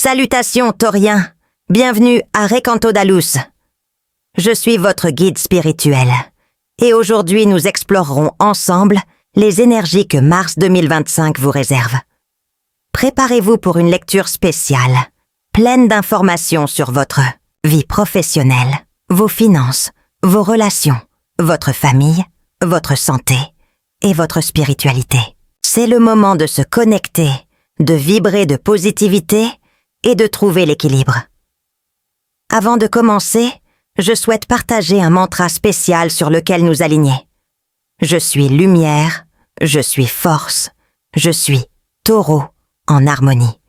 Salutations, tauriens. Bienvenue à Rekantodalus. Je suis votre guide spirituel. Et aujourd'hui, nous explorerons ensemble les énergies que Mars 2025 vous réserve. Préparez-vous pour une lecture spéciale, pleine d'informations sur votre vie professionnelle, vos finances, vos relations, votre famille, votre santé et votre spiritualité. C'est le moment de se connecter, de vibrer de positivité et de trouver l'équilibre. Avant de commencer, je souhaite partager un mantra spécial sur lequel nous aligner. Je suis lumière, je suis force, je suis taureau en harmonie.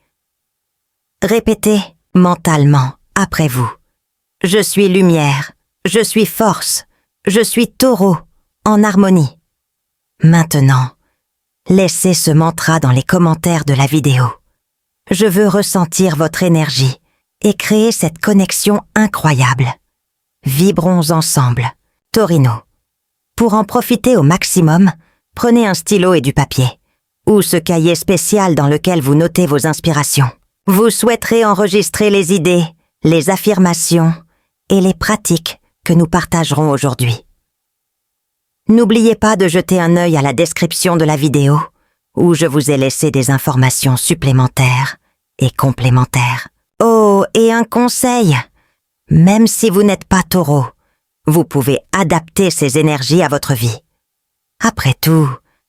Répétez mentalement après vous. Je suis lumière, je suis force, je suis taureau en harmonie. Maintenant, laissez ce mantra dans les commentaires de la vidéo. Je veux ressentir votre énergie et créer cette connexion incroyable. Vibrons ensemble, Taurino. Pour en profiter au maximum, prenez un stylo et du papier, ou ce cahier spécial dans lequel vous notez vos inspirations. Vous souhaiterez enregistrer les idées, les affirmations et les pratiques que nous partagerons aujourd'hui. N'oubliez pas de jeter un œil à la description de la vidéo, où je vous ai laissé des informations supplémentaires et complémentaires. Oh, et un conseil! Même si vous n'êtes pas taureau, vous pouvez adapter ces énergies à votre vie. Après tout,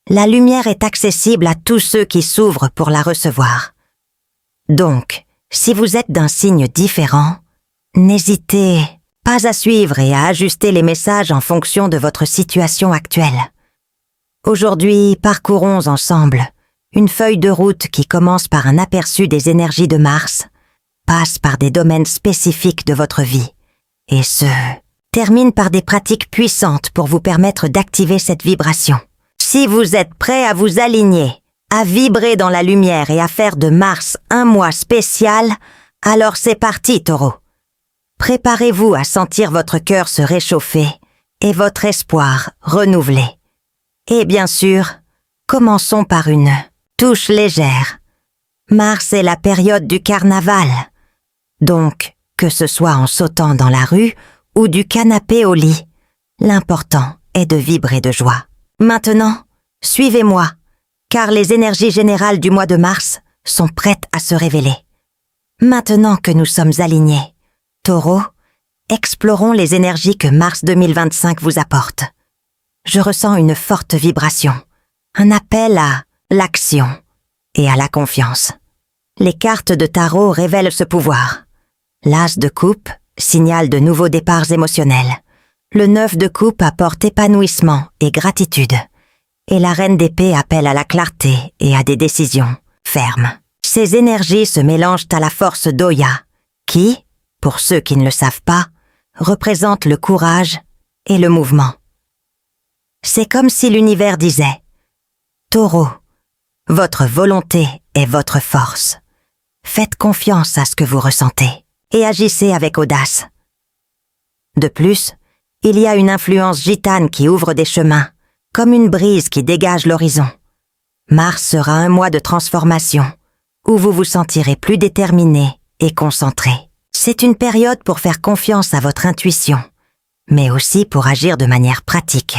la lumière est accessible à tous ceux qui s'ouvrent pour la recevoir. Donc, si vous êtes d'un signe différent, n'hésitez pas à suivre et à ajuster les messages en fonction de votre situation actuelle. Aujourd'hui, parcourons ensemble une feuille de route qui commence par un aperçu des énergies de Mars, passe par des domaines spécifiques de votre vie, et termine par des pratiques puissantes pour vous permettre d'activer cette vibration. Si vous êtes prêt à vous aligner, à vibrer dans la lumière et à faire de Mars un mois spécial, alors c'est parti, Taureau. Préparez-vous à sentir votre cœur se réchauffer et votre espoir renouvelé. Et bien sûr, commençons par une touche légère. Mars est la période du carnaval. Donc, que ce soit en sautant dans la rue ou du canapé au lit, l'important est de vibrer de joie. Maintenant, suivez-moi, car les énergies générales du mois de mars sont prêtes à se révéler. Maintenant que nous sommes alignés, Taureau, explorons les énergies que Mars 2025 vous apporte. Je ressens une forte vibration, un appel à l'action et à la confiance. Les cartes de tarot révèlent ce pouvoir. L'as de coupe signale de nouveaux départs émotionnels. Le 9 de coupe apporte épanouissement et gratitude. Et la reine d'épée appelle à la clarté et à des décisions fermes. Ces énergies se mélangent à la force d'Oya, qui, pour ceux qui ne le savent pas, représente le courage et le mouvement. C'est comme si l'univers disait « Taureau, votre volonté est votre force. Faites confiance à ce que vous ressentez et agissez avec audace. » De plus, il y a une influence gitane qui ouvre des chemins, comme une brise qui dégage l'horizon. Mars sera un mois de transformation, où vous vous sentirez plus déterminé et concentré. C'est une période pour faire confiance à votre intuition, mais aussi pour agir de manière pratique.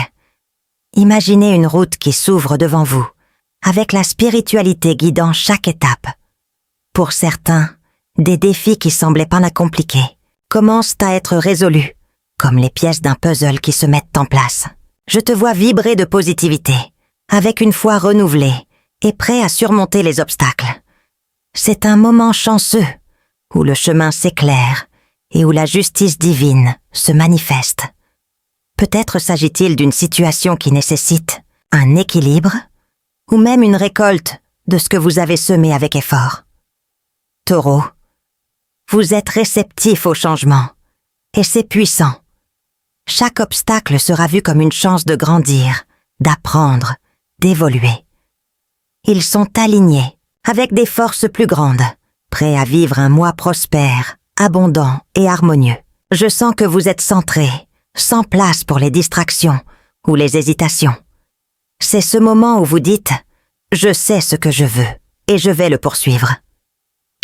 Imaginez une route qui s'ouvre devant vous, avec la spiritualité guidant chaque étape. Pour certains, des défis qui semblaient pas compliqués commencent à être résolus, comme les pièces d'un puzzle qui se mettent en place. Je te vois vibrer de positivité, avec une foi renouvelée et prêt à surmonter les obstacles. C'est un moment chanceux, où le chemin s'éclaire et où la justice divine se manifeste. Peut-être s'agit-il d'une situation qui nécessite un équilibre, ou même une récolte de ce que vous avez semé avec effort. Taureau, vous êtes réceptif au changement, et c'est puissant. Chaque obstacle sera vu comme une chance de grandir, d'apprendre, d'évoluer. Ils sont alignés, avec des forces plus grandes, prêts à vivre un mois prospère, abondant et harmonieux. Je sens que vous êtes centrés, sans place pour les distractions ou les hésitations. C'est ce moment où vous dites « Je sais ce que je veux et je vais le poursuivre ».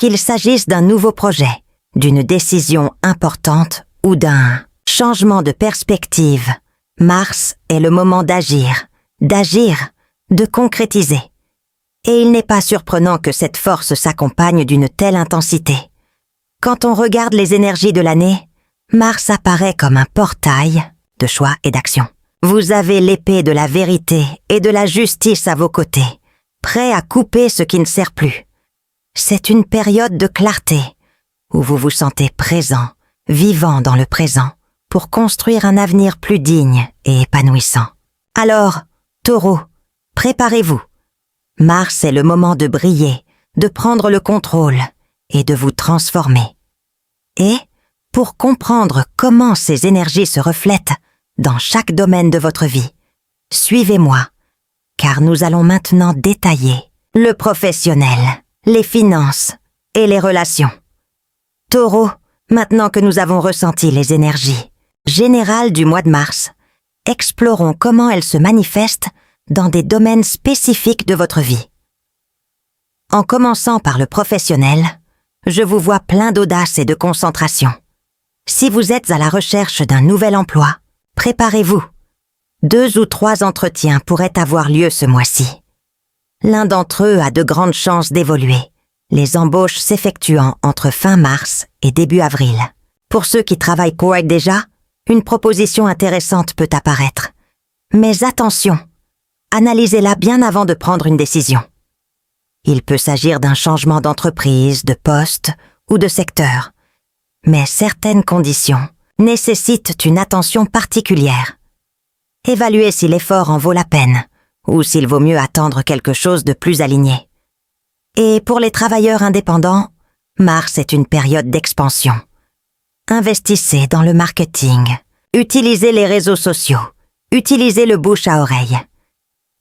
Qu'il s'agisse d'un nouveau projet, d'une décision importante ou d'un changement de perspective, Mars est le moment d'agir, de concrétiser. Et il n'est pas surprenant que cette force s'accompagne d'une telle intensité. Quand on regarde les énergies de l'année, Mars apparaît comme un portail de choix et d'action. Vous avez l'épée de la vérité et de la justice à vos côtés, prêt à couper ce qui ne sert plus. C'est une période de clarté, où vous vous sentez présent, vivant dans le présent, pour construire un avenir plus digne et épanouissant. Alors, Taureau, préparez-vous. Mars est le moment de briller, de prendre le contrôle et de vous transformer. Et, pour comprendre comment ces énergies se reflètent dans chaque domaine de votre vie, suivez-moi, car nous allons maintenant détailler le professionnel, les finances et les relations. Taureau, maintenant que nous avons ressenti les énergies générales du mois de mars, explorons comment elles se manifestent dans des domaines spécifiques de votre vie. En commençant par le professionnel, je vous vois plein d'audace et de concentration. Si vous êtes à la recherche d'un nouvel emploi, préparez-vous. 2 ou 3 entretiens pourraient avoir lieu ce mois-ci. L'un d'entre eux a de grandes chances d'évoluer, les embauches s'effectuant entre fin mars et début avril. Pour ceux qui travaillent déjà, une proposition intéressante peut apparaître. Mais attention, analysez-la bien avant de prendre une décision. Il peut s'agir d'un changement d'entreprise, de poste ou de secteur. Mais certaines conditions nécessitent une attention particulière. Évaluez si l'effort en vaut la peine ou s'il vaut mieux attendre quelque chose de plus aligné. Et pour les travailleurs indépendants, mars est une période d'expansion. Investissez dans le marketing, utilisez les réseaux sociaux, utilisez le bouche à oreille.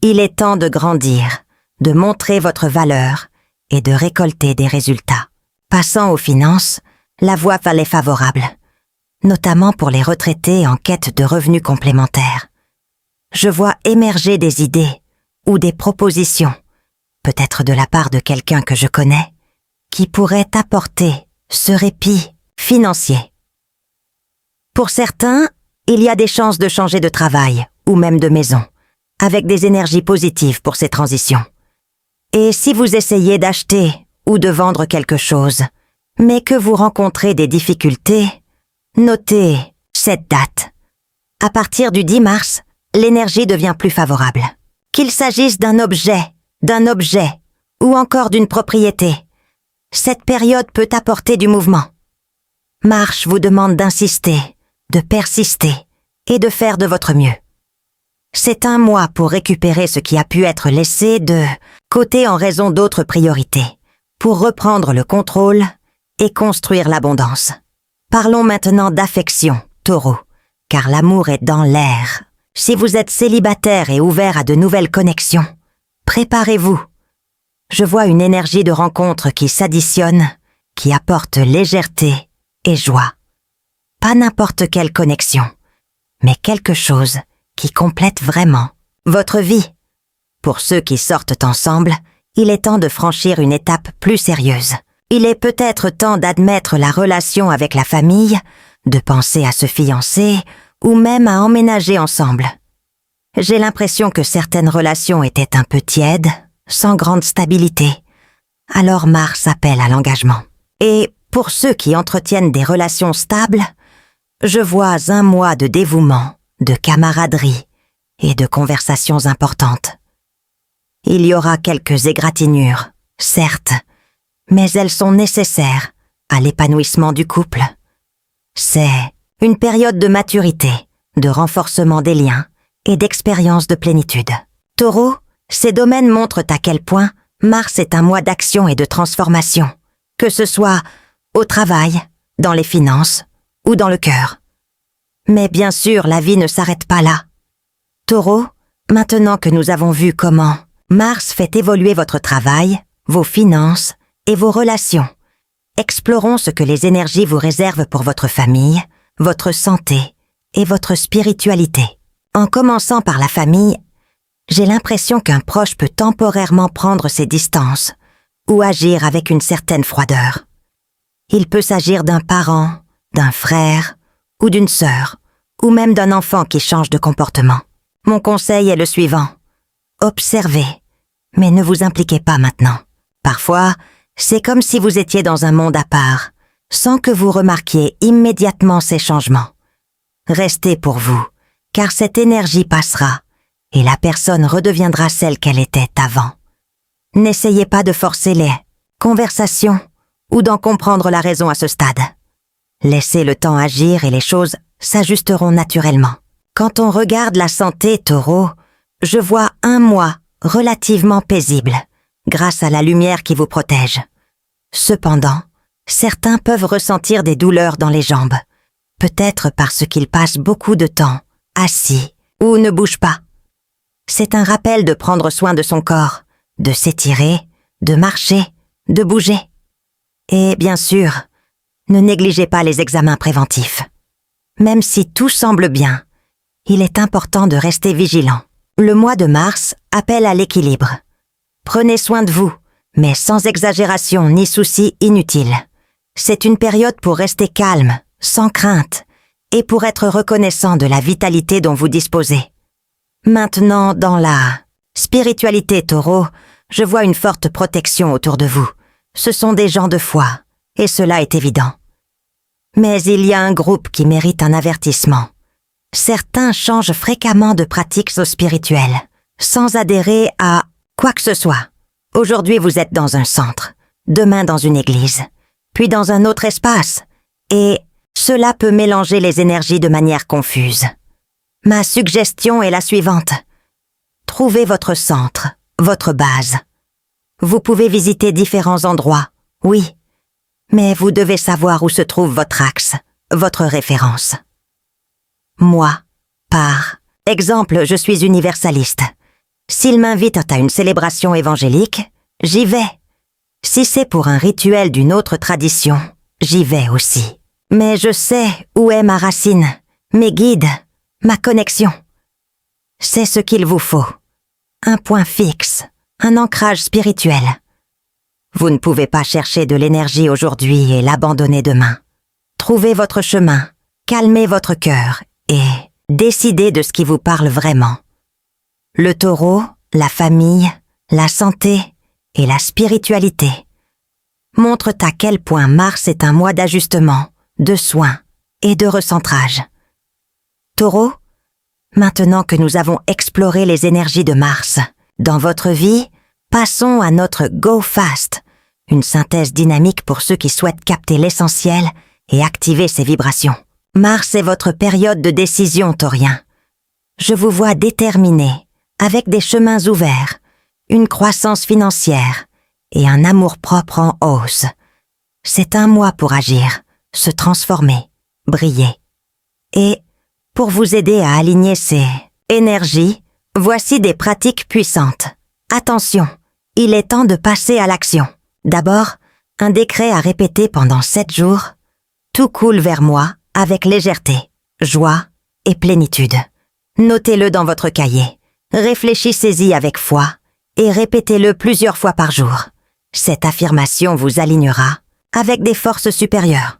Il est temps de grandir, de montrer votre valeur et de récolter des résultats. Passant aux finances, la voie est favorable, notamment pour les retraités en quête de revenus complémentaires. Je vois émerger des idées ou des propositions, peut-être de la part de quelqu'un que je connais, qui pourrait apporter ce répit financier. Pour certains, il y a des chances de changer de travail ou même de maison, avec des énergies positives pour ces transitions. Et si vous essayez d'acheter ou de vendre quelque chose, mais que vous rencontrez des difficultés, notez cette date. À partir du 10 mars, l'énergie devient plus favorable. Qu'il s'agisse d'un objet ou encore d'une propriété, cette période peut apporter du mouvement. Mars vous demande d'insister, de persister et de faire de votre mieux. C'est un mois pour récupérer ce qui a pu être laissé de côté en raison d'autres priorités, pour reprendre le contrôle et construire l'abondance. Parlons maintenant d'affection, Taureau, car l'amour est dans l'air. Si vous êtes célibataire et ouvert à de nouvelles connexions, préparez-vous. Je vois une énergie de rencontre qui s'additionne, qui apporte légèreté et joie. Pas n'importe quelle connexion, mais quelque chose qui complète vraiment votre vie. Pour ceux qui sortent ensemble, il est temps de franchir une étape plus sérieuse. Il est peut-être temps d'admettre la relation avec la famille, de penser à se fiancer ou même à emménager ensemble. J'ai l'impression que certaines relations étaient un peu tièdes, sans grande stabilité. Alors Mars appelle à l'engagement. Et pour ceux qui entretiennent des relations stables, je vois un mois de dévouement, de camaraderie et de conversations importantes. Il y aura quelques égratignures, certes, mais elles sont nécessaires à l'épanouissement du couple. C'est une période de maturité, de renforcement des liens et d'expérience de plénitude. Taureau, ces domaines montrent à quel point Mars est un mois d'action et de transformation, que ce soit au travail, dans les finances ou dans le cœur. Mais bien sûr, la vie ne s'arrête pas là. Taureau, maintenant que nous avons vu comment Mars fait évoluer votre travail, vos finances et vos relations, explorons ce que les énergies vous réservent pour votre famille, votre santé et votre spiritualité. En commençant par la famille, j'ai l'impression qu'un proche peut temporairement prendre ses distances ou agir avec une certaine froideur. Il peut s'agir d'un parent, d'un frère ou d'une sœur, ou même d'un enfant qui change de comportement. Mon conseil est le suivant. Observez, mais ne vous impliquez pas maintenant. Parfois, c'est comme si vous étiez dans un monde à part, sans que vous remarquiez immédiatement ces changements. Restez pour vous, car cette énergie passera, et la personne redeviendra celle qu'elle était avant. N'essayez pas de forcer les conversations ou d'en comprendre la raison à ce stade. Laissez le temps agir et les choses s'ajusteront naturellement. Quand on regarde la santé, Taureau, je vois un mois relativement paisible, grâce à la lumière qui vous protège. Cependant, certains peuvent ressentir des douleurs dans les jambes, peut-être parce qu'ils passent beaucoup de temps assis ou ne bougent pas. C'est un rappel de prendre soin de son corps, de s'étirer, de marcher, de bouger. Et bien sûr, ne négligez pas les examens préventifs. Même si tout semble bien, il est important de rester vigilant. Le mois de mars appelle à l'équilibre. Prenez soin de vous, mais sans exagération ni soucis inutiles. C'est une période pour rester calme, sans crainte, et pour être reconnaissant de la vitalité dont vous disposez. Maintenant, dans la spiritualité, Taureau, je vois une forte protection autour de vous. Ce sont des gens de foi, et cela est évident. Mais il y a un groupe qui mérite un avertissement. Certains changent fréquemment de pratiques spirituelles, sans adhérer à quoi que ce soit. Aujourd'hui, vous êtes dans un centre, demain dans une église, puis dans un autre espace, et cela peut mélanger les énergies de manière confuse. Ma suggestion est la suivante. Trouvez votre centre, votre base. Vous pouvez visiter différents endroits, oui, mais vous devez savoir où se trouve votre axe, votre référence. Moi, par exemple, je suis universaliste. S'il m'invite à une célébration évangélique, j'y vais. Si c'est pour un rituel d'une autre tradition, j'y vais aussi. Mais je sais où est ma racine, mes guides, ma connexion. C'est ce qu'il vous faut. Un point fixe, un ancrage spirituel. Vous ne pouvez pas chercher de l'énergie aujourd'hui et l'abandonner demain. Trouvez votre chemin, calmez votre cœur et décidez de ce qui vous parle vraiment. Le Taureau, la famille, la santé et la spiritualité montrent à quel point Mars est un mois d'ajustement, de soins et de recentrage. Taureau, maintenant que nous avons exploré les énergies de Mars dans votre vie, passons à notre Go Fast, une synthèse dynamique pour ceux qui souhaitent capter l'essentiel et activer ses vibrations. Mars est votre période de décision, Taurien. Je vous vois déterminé, avec des chemins ouverts, une croissance financière et un amour-propre en hausse. C'est un mois pour agir, se transformer, briller. Et pour vous aider à aligner ces énergies, voici des pratiques puissantes. Attention, il est temps de passer à l'action. D'abord, un décret à répéter pendant 7 jours. Tout coule vers moi avec légèreté, joie et plénitude. Notez-le dans votre cahier. Réfléchissez-y avec foi et répétez-le plusieurs fois par jour. Cette affirmation vous alignera avec des forces supérieures.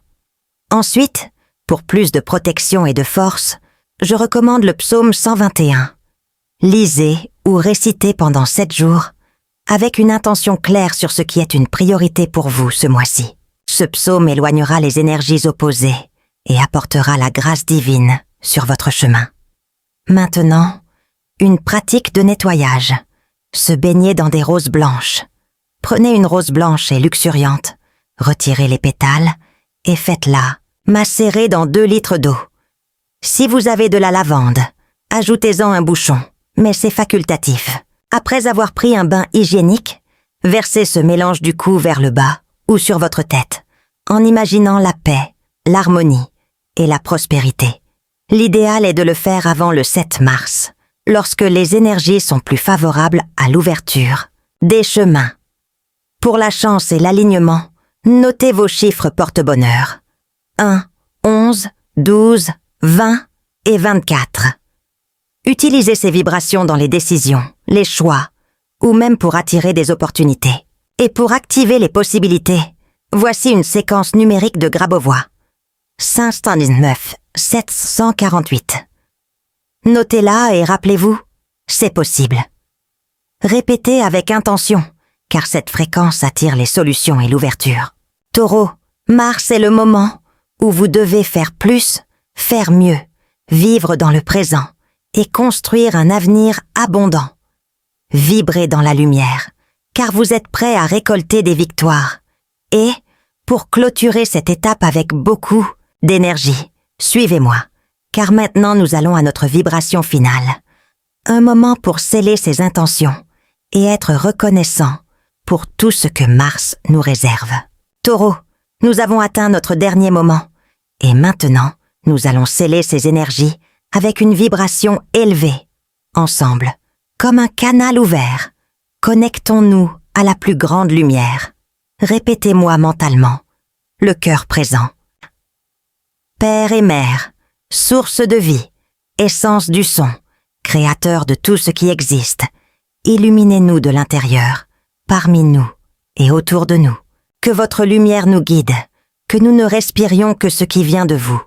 Ensuite, pour plus de protection et de force, je recommande le psaume 121. Lisez ou récitez pendant 7 jours avec une intention claire sur ce qui est une priorité pour vous ce mois-ci. Ce psaume éloignera les énergies opposées et apportera la grâce divine sur votre chemin. Maintenant, une pratique de nettoyage. Se baigner dans des roses blanches. Prenez une rose blanche et luxuriante, retirez les pétales et faites-la macérer dans 2 litres d'eau. Si vous avez de la lavande, ajoutez-en un bouchon, mais c'est facultatif. Après avoir pris un bain hygiénique, versez ce mélange du cou vers le bas ou sur votre tête, en imaginant la paix, l'harmonie et la prospérité. L'idéal est de le faire avant le 7 mars, lorsque les énergies sont plus favorables à l'ouverture des chemins. Pour la chance et l'alignement, notez vos chiffres porte-bonheur. 1, 11, 12, 20 et 24. Utilisez ces vibrations dans les décisions, les choix, ou même pour attirer des opportunités. Et pour activer les possibilités, voici une séquence numérique de Grabovoi. 519 748. Notez-la et rappelez-vous, c'est possible. Répétez avec intention, car cette fréquence attire les solutions et l'ouverture. Taureau, Mars est le moment où vous devez faire plus, faire mieux, vivre dans le présent et construire un avenir abondant. Vibrez dans la lumière, car vous êtes prêt à récolter des victoires. Et, pour clôturer cette étape avec beaucoup d'énergie, suivez-moi, car maintenant nous allons à notre vibration finale. Un moment pour sceller ses intentions et être reconnaissant pour tout ce que Mars nous réserve. Taureau, nous avons atteint notre dernier moment, et maintenant, nous allons sceller ces énergies avec une vibration élevée. Ensemble, comme un canal ouvert, connectons-nous à la plus grande lumière. Répétez-moi mentalement, le cœur présent. Père et Mère, source de vie, essence du son, créateur de tout ce qui existe, illuminez-nous de l'intérieur, parmi nous et autour de nous. Que votre lumière nous guide, que nous ne respirions que ce qui vient de vous,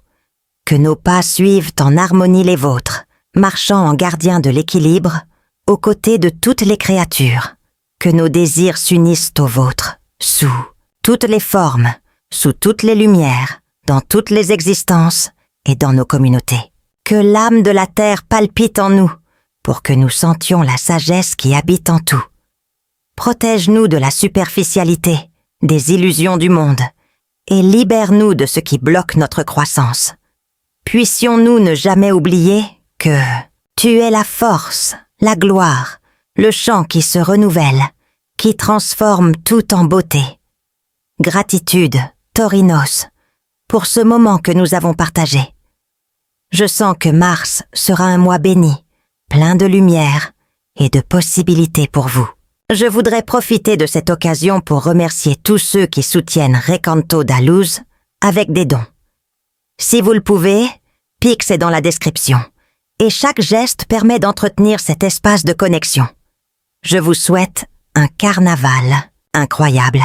que nos pas suivent en harmonie les vôtres, marchant en gardien de l'équilibre, aux côtés de toutes les créatures, que nos désirs s'unissent aux vôtres, sous toutes les formes, sous toutes les lumières, dans toutes les existences et dans nos communautés. Que l'âme de la terre palpite en nous, pour que nous sentions la sagesse qui habite en tout. Protège-nous de la superficialité, des illusions du monde, et libère-nous de ce qui bloque notre croissance. Puissions-nous ne jamais oublier que tu es la force, la gloire, le chant qui se renouvelle, qui transforme tout en beauté. Gratitude, Taurinos, pour ce moment que nous avons partagé. Je sens que Mars sera un mois béni, plein de lumière et de possibilités pour vous. Je voudrais profiter de cette occasion pour remercier tous ceux qui soutiennent Recanto da Luz avec des dons. Si vous le pouvez, Pix est dans la description, et chaque geste permet d'entretenir cet espace de connexion. Je vous souhaite un carnaval incroyable,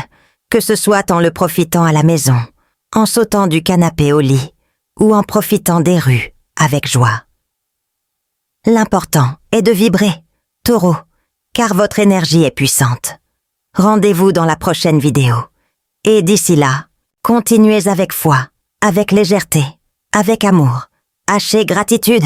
que ce soit en le profitant à la maison, en sautant du canapé au lit, ou en profitant des rues avec joie. L'important est de vibrer, Taureau, car votre énergie est puissante. Rendez-vous dans la prochaine vidéo. Et d'ici là, continuez avec foi, avec légèreté, avec amour. Hachez gratitude.